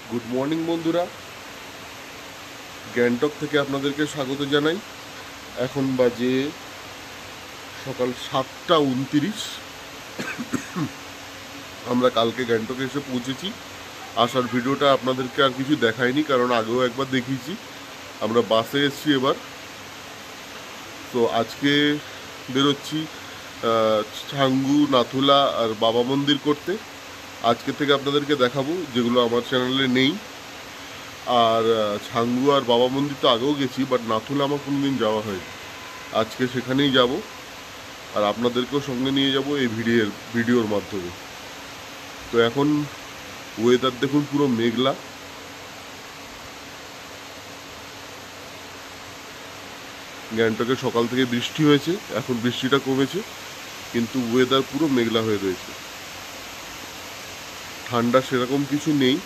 Good morning বন্ধুরা, গ্যাংটক থেকে আপনাদেরকে স্বাগত জানাই। এখন বাজে সকাল 7:29। আমরা কালকে গ্যাংটকে এসে পৌঁছেছি। আসার ভিডিওটা আপনাদেরকে আর কিছু দেখায়নি, কারণ আগেও একবার দেখিয়েছি। আমরা বাসে এসেছি এবার। তো আজকে বেরোচ্ছি ছাঙ্গু, নাথুলা আর বাবা মন্দির করতে। আজকে থেকে আপনাদেরকে দেখাবো যেগুলো আমার চ্যানেলে নেই। আর ছাঙ্গু আর বাবা মন্দির তো আগেও গেছি, বাট নাথুলা আমার কোনোদিন যাওয়া হয়নি। আজকে সেখানেই যাব, আর আপনাদেরকেও সঙ্গে নিয়ে যাব এই ভিডিওর মাধ্যমে। তো এখন ওয়েদার দেখুন, পুরো মেঘলা। গ্যাংটকে সকাল থেকে বৃষ্টি হয়েছে, এখন বৃষ্টিটা কমেছে, কিন্তু ওয়েদার পুরো মেঘলা হয়ে রয়েছে। ঠান্ডা সেরকম কিছু নেই।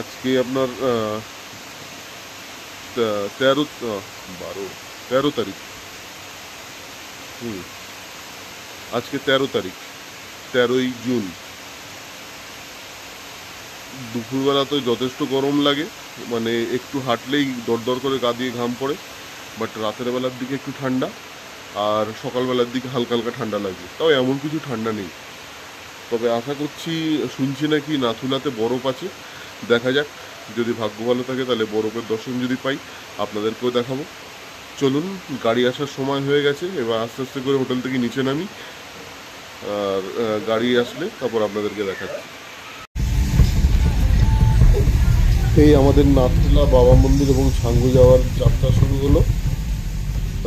আজকে আপনার 13 তারিখ। আজকে 13 তারিখ, 13ই জুন। দুপুরবেলা তো যথেষ্ট গরম লাগে, মানে একটু হাঁটলেই দরদর করে গা দিয়ে ঘাম পড়ে। বাট রাতের বেলার দিকে একটু ঠান্ডা, আর সকালবেলার দিকে হালকা হালকা ঠান্ডা লাগে। তাও এমন কিছু ঠান্ডা নেই। তবে আশা করছি, শুনছি নাকি নাথুলাতে বরফ আছে। দেখা যাক, যদি ভাগ্য ভালো থাকে তাহলে বরফের দর্শন যদি পাই আপনাদেরকেও দেখাবো। চলুন, গাড়ি আসার সময় হয়ে গেছে, এবার আস্তে আস্তে করে হোটেল থেকে নিচে নামি, আর গাড়ি আসলে তারপর আপনাদেরকে দেখাচ্ছি। এই আমাদের নাথুলা, বাবা মন্দির এবং ছাঙ্গু যাওয়ার যাত্রা শুরু হলো।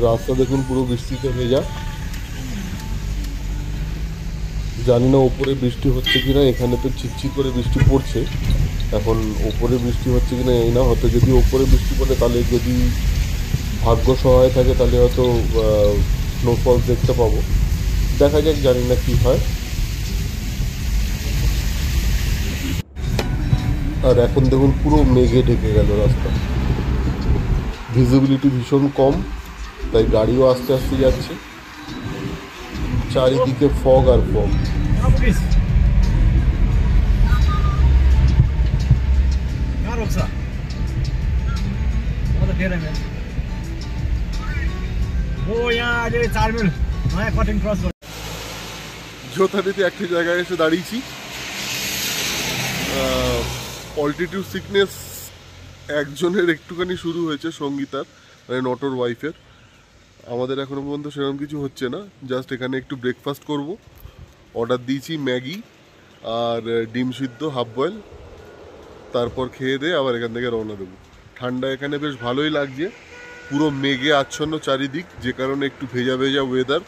রাস্তা দেখুন পুরো বৃষ্টিতে ভেজা। জানি না ওপরে বৃষ্টি হচ্ছে কিনা, এখানে তো ছিটছি করে বৃষ্টি পড়ছে। এখন ওপরে বৃষ্টি হচ্ছে কিনা এই না, হয়তো যদি ওপরে বৃষ্টি পড়ে তাহলে যদি ভাগ্য সহায় থাকে তাহলে হয়তো স্নোফল দেখতে পাবো। দেখা যাক, জানি না কি হয়। আর এখন দেখুন পুরো মেঘে ঢেকে গেল রাস্তা, ভিজিবিলিটি ভীষণ কম, তাই গাড়িও আস্তে আস্তে যাচ্ছে। চারিদিকে ফগ আর ফগ। যথারীতি একটা জায়গায় এসে দাঁড়িয়েছি। অল্টিটিউড সিকনেস একজনের একটুখানি শুরু হয়েছে, সঙ্গীতার, মানে নটর ওয়াইফের। আমাদের এখনো পর্যন্ত সেরকম কিছু হচ্ছে না। জাস্ট এখানে একটু ব্রেকফাস্ট করব। অর্ডার দিয়েছি ম্যাগি আর ডিম সিদ্ধ হাফ বয়েল। তারপর খেয়ে দিয়ে আবার এখান থেকে রওনা দেবো। ঠান্ডা এখানে বেশ ভালোই লাগছে, পুরো মেঘে আচ্ছন্ন চারিদিক, যে কারণে একটু ভেজা ভেজা ওয়েদার।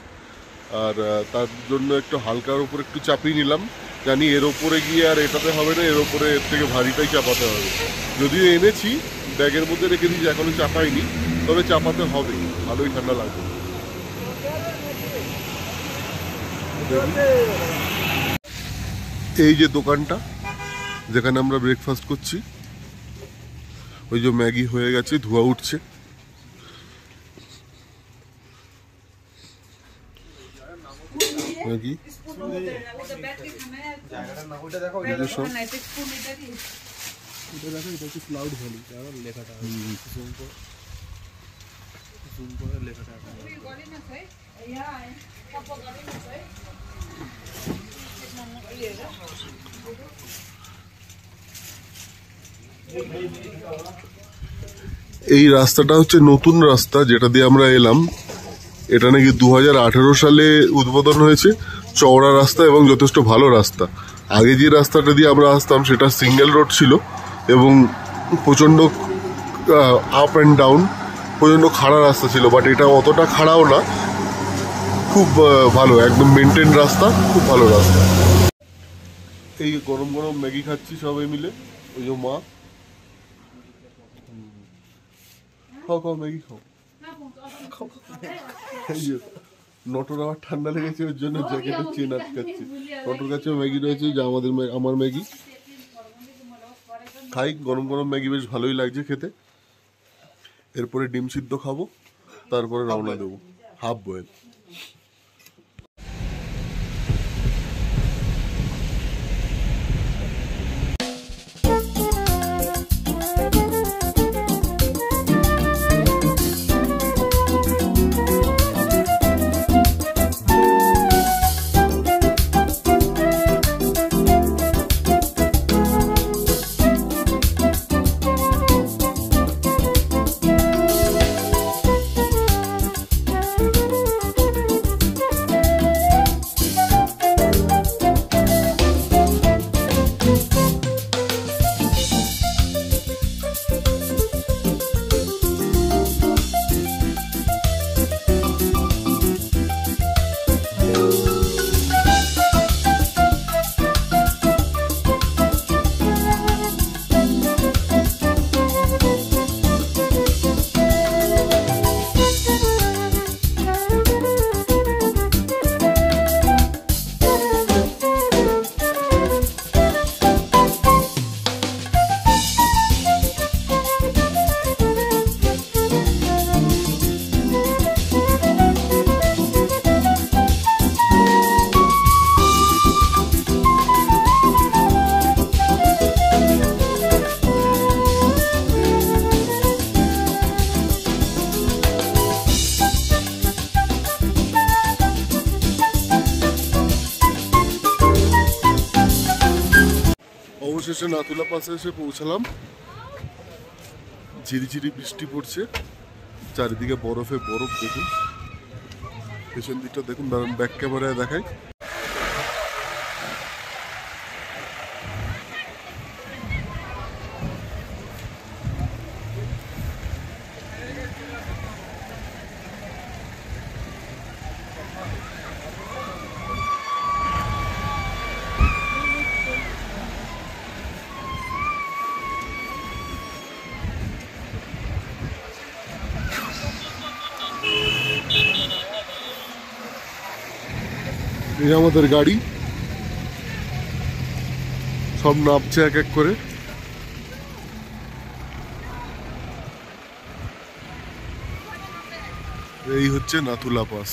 আর তার জন্য একটু হালকার ওপর একটু চাপিয়ে নিলাম। জানি এর ওপরে গিয়ে আর এটাতে হবে না, এর ওপরে এর থেকে ভারীটাই চাপাতে হবে। যদিও এনেছি, ব্যাগের মধ্যে রেখে দিয়েছি, এখনো চাপাইনি, তবে চাপাতে হবে। ভালোই ঠান্ডা লাগবে। এই যে দোকানটা যেখানে আমরা ব্রেকফাস্ট করছি, ওই যে ম্যাগি হয়ে গেছে, ধোঁয়া উঠছে। ম্যাগি এই রাস্তাটা হচ্ছে নতুন রাস্তা, যেটা দিয়ে আমরা এলাম। এটা নাকি 2018 সালে উদ্বোধন হয়েছে। চওড়া রাস্তা এবং যথেষ্ট ভালো রাস্তা। আগে যে রাস্তাটা দিয়ে আমরা আসতাম সেটা সিঙ্গেল রোড ছিল এবং প্রচণ্ড আপ অ্যান্ড ডাউন, প্রচণ্ড খাড়া রাস্তা ছিল। বাট এটা অতটা খাড়াও না, খুব ভালো, একদম মেনটেন রাস্তা, খুব ভালো রাস্তা। এই গরম গরম ম্যাগি খাচ্ছি সবাই মিলে। ওই যে মা, খাও খাও ম্যাগি খাও। নটর আবার ঠান্ডা লেগেছে, ওর জন্য জ্যাকেটের চেন আটকাচ্ছে। নটর কাছেও ম্যাগি রয়েছে, যা আমার ম্যাগি। খাই, গরম গরম ম্যাগি বেশ ভালোই লাগছে খেতে। এরপরে ডিম সিদ্ধ খাবো, তারপরে রওনা দেবো হাফ বয়েল। অবশেষে নাথুলা পাসে এসে পৌঁছালাম। ঝিরিঝিরি বৃষ্টি পড়ছে, চারিদিকে বরফে বরফ। দেখুন পেছন দিকটা দেখুন, দাঁড়ান ব্যাক ক্যামেরায় দেখাই। এই আমাদের গাড়ি, সব নামছে এক এক করে। এই হচ্ছে নাথুলা পাস।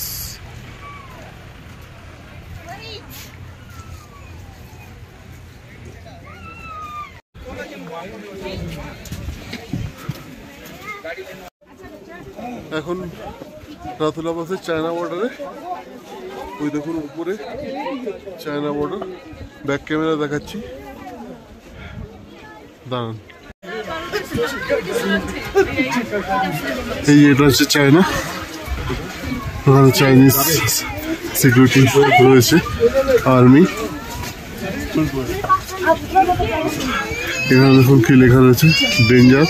এখন নাথুলা পাসের চায়না বর্ডারে, ওই দেখুন উপরে চায়না বর্ডার, ব্যাক ক্যামেরা দেখাচ্ছি, দাঁড়ান। এই এটা হচ্ছে চায়না, ওখানে চাইনিজ সিকিউরিটি রয়েছে, আর্মি। এখানে দেখুন কি লেখা রয়েছে, ডেঞ্জার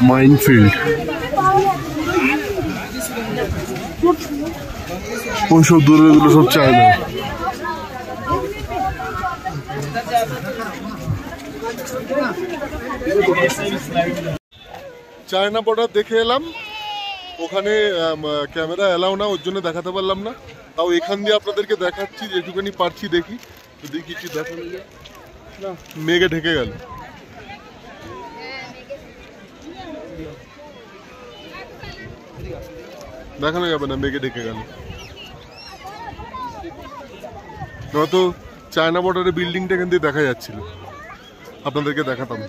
মাইনফিল্ড। ওইসব দূরের গুলো সব চায়না। চায়না বর্ডার দেখে এলাম, ওখানে ক্যামেরা এলাও না, ওর জন্য দেখাতে পারলাম না। তাও এখান দিয়ে আপনাদেরকে দেখাচ্ছি, যেটুখানি পারছি দেখি, যদি কিছু দেখানো যায়। না, মেঘে ঢেকে গেল। দেখানো যাবে না, মেঘে ঢেকে গেল। নয়তো চায়না বর্ডারের বিল্ডিংটা এখান দিয়ে দেখা যাচ্ছিল, আপনাদেরকে দেখাতাম।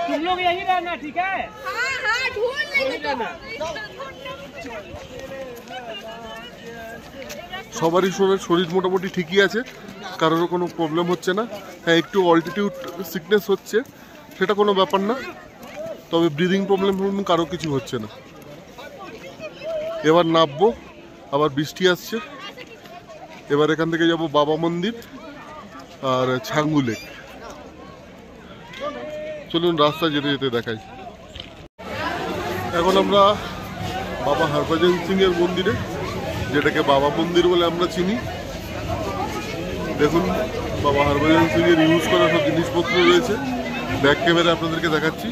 तुम लोग यही रहना, ठीक है? हाँ हाँ ढूंढ लेंगे। সবারই শরীর মোটামুটি ঠিকই আছে, কারোর কোনো প্রবলেম হচ্ছে না। হ্যাঁ, একটু অল্টিটিউড সিকনেস হচ্ছে, সেটা কোনো ব্যাপার না, তবে ব্রিদিং প্রবলেম কারো কিছু হচ্ছে না। এবার নামবো, আবার বৃষ্টি আসছে। এবার এখান থেকে যাব বাবা মন্দির আর ছাঙ্গু লেক। চলুন রাস্তায় যেতে যেতে দেখাই। এখন আমরা বাবা হরভজন সিং এর মন্দিরে, যেটাকে বাবা মন্দির বলে আমরা চিনি। দেখুন বাবা হরভজন সিং এর ইউজ করা সব জিনিসপত্র রয়েছে, ব্যাক ক্যামেরা আপনাদেরকে দেখাচ্ছি।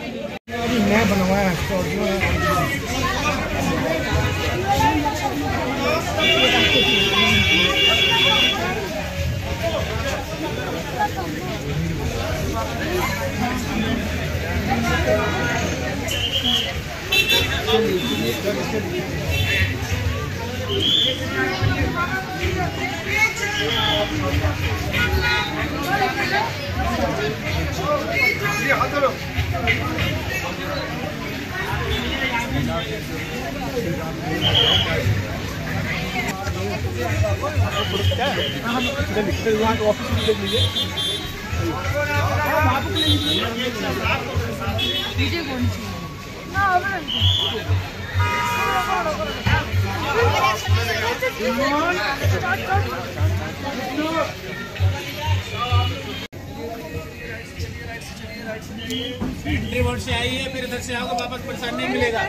एंट्री बोर्ड से आई है, फिर इधर से आओगे वापस परेशान नहीं मिलेगा।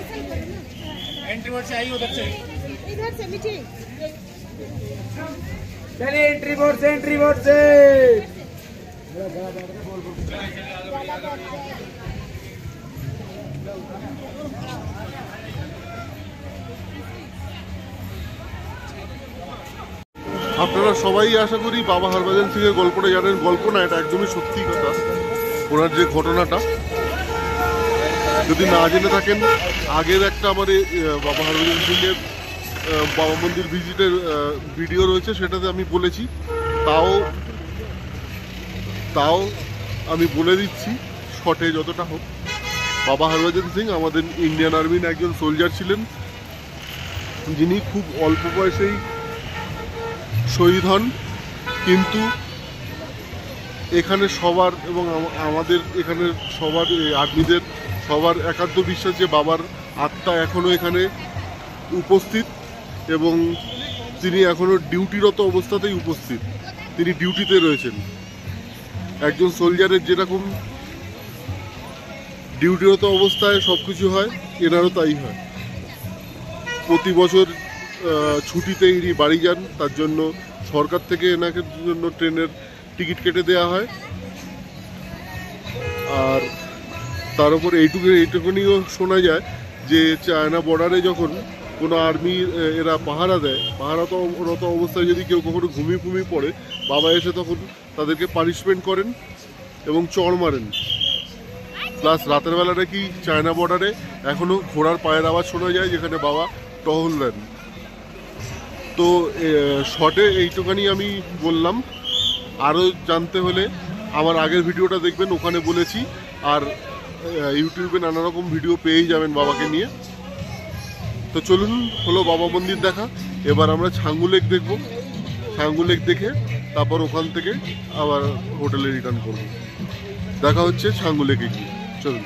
एंट्री बोर्ड से आई उधर से, इधर से मीठी। चलिए एंट्री बोर्ड से, एंट्री बोर्ड से। আপনারা সবাই আশা করি বাবা হরভজন সিং এর গল্পটা জানেন। গল্প না, এটা একদমই সত্যি কথা। ওনার যে ঘটনাটা, যদি না জেনে থাকেন, আগের একটা আমার বাবা হরভজন সিং এর বাবা মন্দির ভিজিটের ভিডিও রয়েছে, সেটাতে আমি বলেছি। তাও আমি বলে দিচ্ছি, শর্টে যতটা হোক। বাবা হরভজন সিং আমাদের ইন্ডিয়ান আর্মির একজন সোলজার ছিলেন, যিনি খুব অল্প বয়সেই শহীদ হন। কিন্তু এখানে সবার এবং আমাদের এখানে সবার আর্মিদের সবার একান্ত বিশ্বাস যে বাবার আত্মা এখনও এখানে উপস্থিত এবং তিনি এখনও ডিউটিরত অবস্থাতেই উপস্থিত, তিনি ডিউটিতে রয়েছেন। একজন সোলজারের যেরকম ডিউটিরত অবস্থায় সব কিছু হয়, এনারও তাই হয়। প্রতি বছর ছুটিতে ইনি বাড়ি যান, তার জন্য সরকার থেকে এনাকে জন্য ট্রেনের টিকিট কেটে দেওয়া হয়। আর তার উপর এইটুকুনিও শোনা যায় যে চায়না বর্ডারে যখন কোনো আর্মি এরা পাহারা দেয়, পাহারারত অবস্থায় যদি কেউ কখনো ঘুমিয়ে পড়ে, বাবা এসে তখন তাদেরকে পানিশমেন্ট করেন এবং চড় মারেন। প্লাস রাতের বেলা নাকি চায়না বর্ডারে এখনও ঘোড়ার পায়ের আওয়াজ শোনা যায়, যেখানে বাবা টহল দেন। তো শর্টে এইটুখানি আমি বললাম। আরও জানতে হলে আমার আগের ভিডিওটা দেখবেন, ওখানে বলেছি। আর ইউটিউবে নানা রকম ভিডিও পেয়েই যাবেন বাবাকে নিয়ে। তো চলুন, হলো বাবা মন্দির দেখা। এবার আমরা ছাঙ্গু লেক দেখব। ছাঙ্গু লেক দেখে তারপর ওখান থেকে আবার হোটেলে রিটার্ন করব। দেখা হচ্ছে ছাঙ্গু লেকে গিয়ে। চলুন।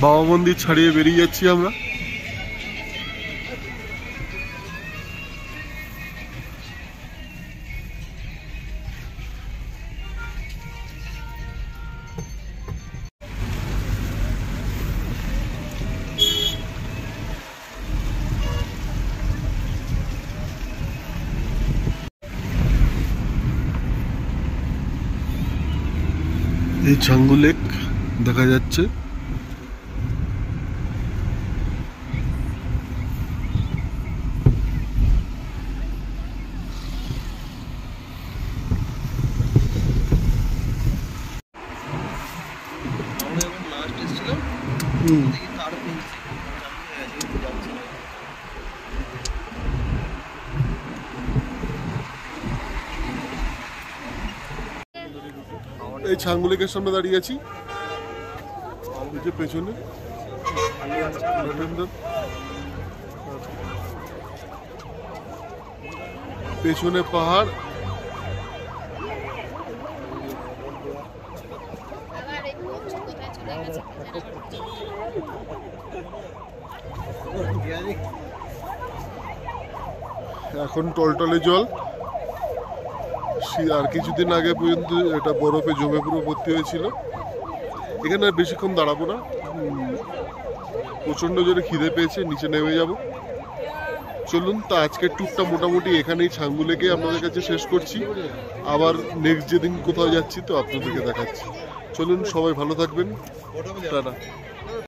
বাবা মন্দির ছাড়িয়ে বেরিয়ে যাচ্ছি আমরা। এই ছাঙ্গু লেক দেখা যাচ্ছে। এই ছাঙ্গু লেকের সামনে দাঁড়িয়ে আছি, পেছনে পেছনে পাহাড়। এখন টলটলে জল। আর কিছুদিন আগে পর্যন্ত এটা বরফে জমে পুরো ভর্তি হয়েছিল। এখানে আর বেশিক্ষণ দাঁড়াবো না, প্রচণ্ড জোরে খিদে পেয়েছে, নিচে নেমে যাব। চলুন, তা আজকের ট্যুরটা মোটামুটি এখানেই ছাঙ্গু লেকে আপনাদের কাছে শেষ করছি। আবার নেক্সট যেদিন কোথাও যাচ্ছি তো আপনাদেরকে দেখাচ্ছি। চলুন, সবাই ভালো থাকবেন, টাটা।